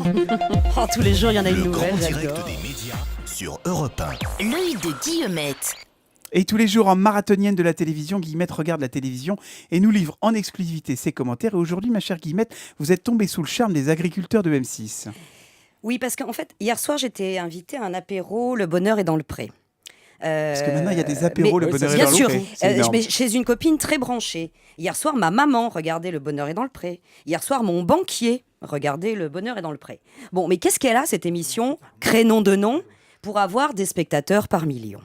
Oh, tous les jours, il y en a une Le nouvelle, grand direct j'adore. des médias sur Europe 1. L'œil de Guillemette. Et tous les jours, en marathonienne de la télévision, Guillemette regarde la télévision et nous livre en exclusivité ses commentaires. Et aujourd'hui, ma chère Guillemette, vous êtes tombée sous le charme des agriculteurs de M6. Oui, parce qu'en fait, hier soir, j'étais invitée à un apéro, Le Bonheur est dans le pré. Parce que maintenant, il y a des apéros, mais- Le Bonheur est bien dans le sûr, pré. C'est énorme. mais chez une copine très branchée. Hier soir, ma maman regardait Le Bonheur est dans le pré. Hier soir, mon banquier regardait Le Bonheur est dans le pré. Bon, mais qu'est-ce qu'elle a, cette émission, crénom de nom, pour avoir des spectateurs par million?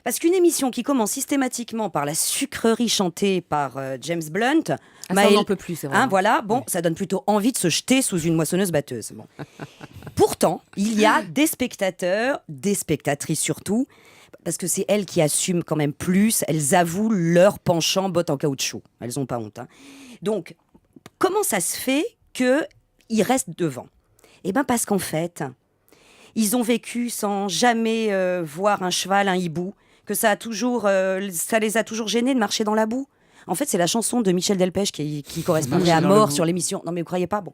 Parce qu'une émission qui commence systématiquement par la sucrerie chantée par James Blunt, Ça, on Maël- n'en peut plus, c'est vrai. hein, voilà, bon, ça donne plutôt envie de se jeter sous une moissonneuse-batteuse. Bon. Pourtant, il y a des spectateurs, des spectatrices surtout, parce que c'est elles qui assument quand même plus, elles avouent leur penchant botte en caoutchouc. Elles n'ont pas honte. Hein. Donc, comment ça se fait qu'ils restent devant? Eh bien, parce qu'en fait, ils ont vécu sans jamais voir un cheval, un hibou, que ça les a toujours gênés de marcher dans la boue. En fait, c'est la chanson de Michel Delpech qui correspondrait Marcher à dans la mort boue. sur l'émission. Non, mais vous croyez pas? Bon.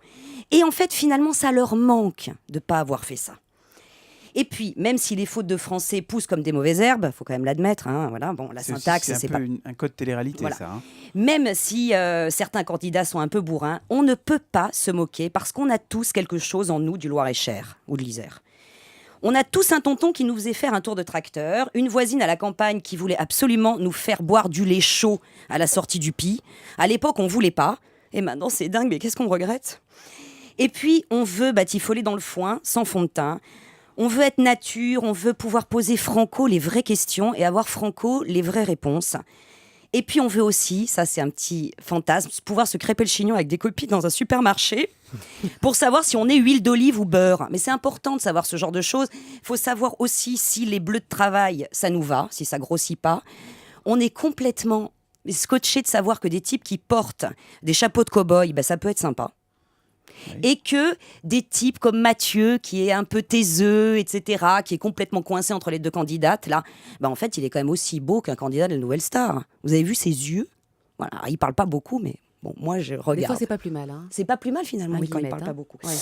Et en fait, finalement, ça leur manque de pas avoir fait ça. Et puis, même si les fautes de français poussent comme des mauvaises herbes, faut quand même l'admettre. Hein, voilà, bon, la syntaxe, c'est c'est un pas. peu un code télé-réalité, Voilà. ça. Hein. Même si certains candidats sont un peu bourrins, on ne peut pas se moquer parce qu'on a tous quelque chose en nous du Loir-et-Cher ou de l'Isère. On a tous un tonton qui nous faisait faire un tour de tracteur, une voisine à la campagne qui voulait absolument nous faire boire du lait chaud à la sortie du Pi. À l'époque, on voulait pas. Et maintenant, c'est dingue, mais qu'est-ce qu'on regrette? Et puis, on veut batifoler dans le foin, sans fond de teint. On veut être nature, on veut pouvoir poser franco les vraies questions et avoir franco les vraies réponses. Et puis, on veut aussi, ça c'est un petit fantasme, pouvoir se crêper le chignon avec des copines dans un supermarché pour savoir si on est huile d'olive ou beurre. Mais c'est important de savoir ce genre de choses. Il faut savoir aussi si les bleus de travail, ça nous va, si ça grossit pas. On est complètement scotché de savoir que des types qui portent des chapeaux de cow-boy, ben, ça peut être sympa. Et que des types comme Mathieu, qui est un peu taiseux, etc., qui est complètement coincé entre les deux candidates, là, ben en fait, il est quand même aussi beau qu'un candidat de la Nouvelle Star. Vous avez vu ses yeux? Voilà, il parle pas beaucoup, mais bon, moi, je regarde. Des fois, c'est pas plus mal. Hein. C'est pas plus mal, finalement, quand il Guillemette, parle hein. pas beaucoup. Ouais.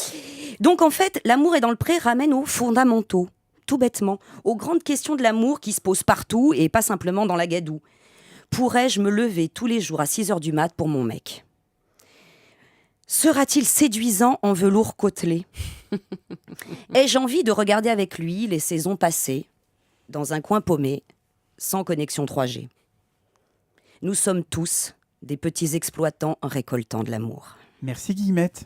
Donc, en fait, l'amour est dans le pré ramène aux fondamentaux, tout bêtement, aux grandes questions de l'amour qui se posent partout et pas simplement dans la gadoue. Pourrais-je me lever tous les jours à 6h du mat pour mon mec? Sera-t-il séduisant en velours côtelé? Ai-je envie de regarder avec lui les saisons passées, dans un coin paumé, sans connexion 3G? Nous sommes tous des petits exploitants récoltant de l'amour. Merci, Guillemette.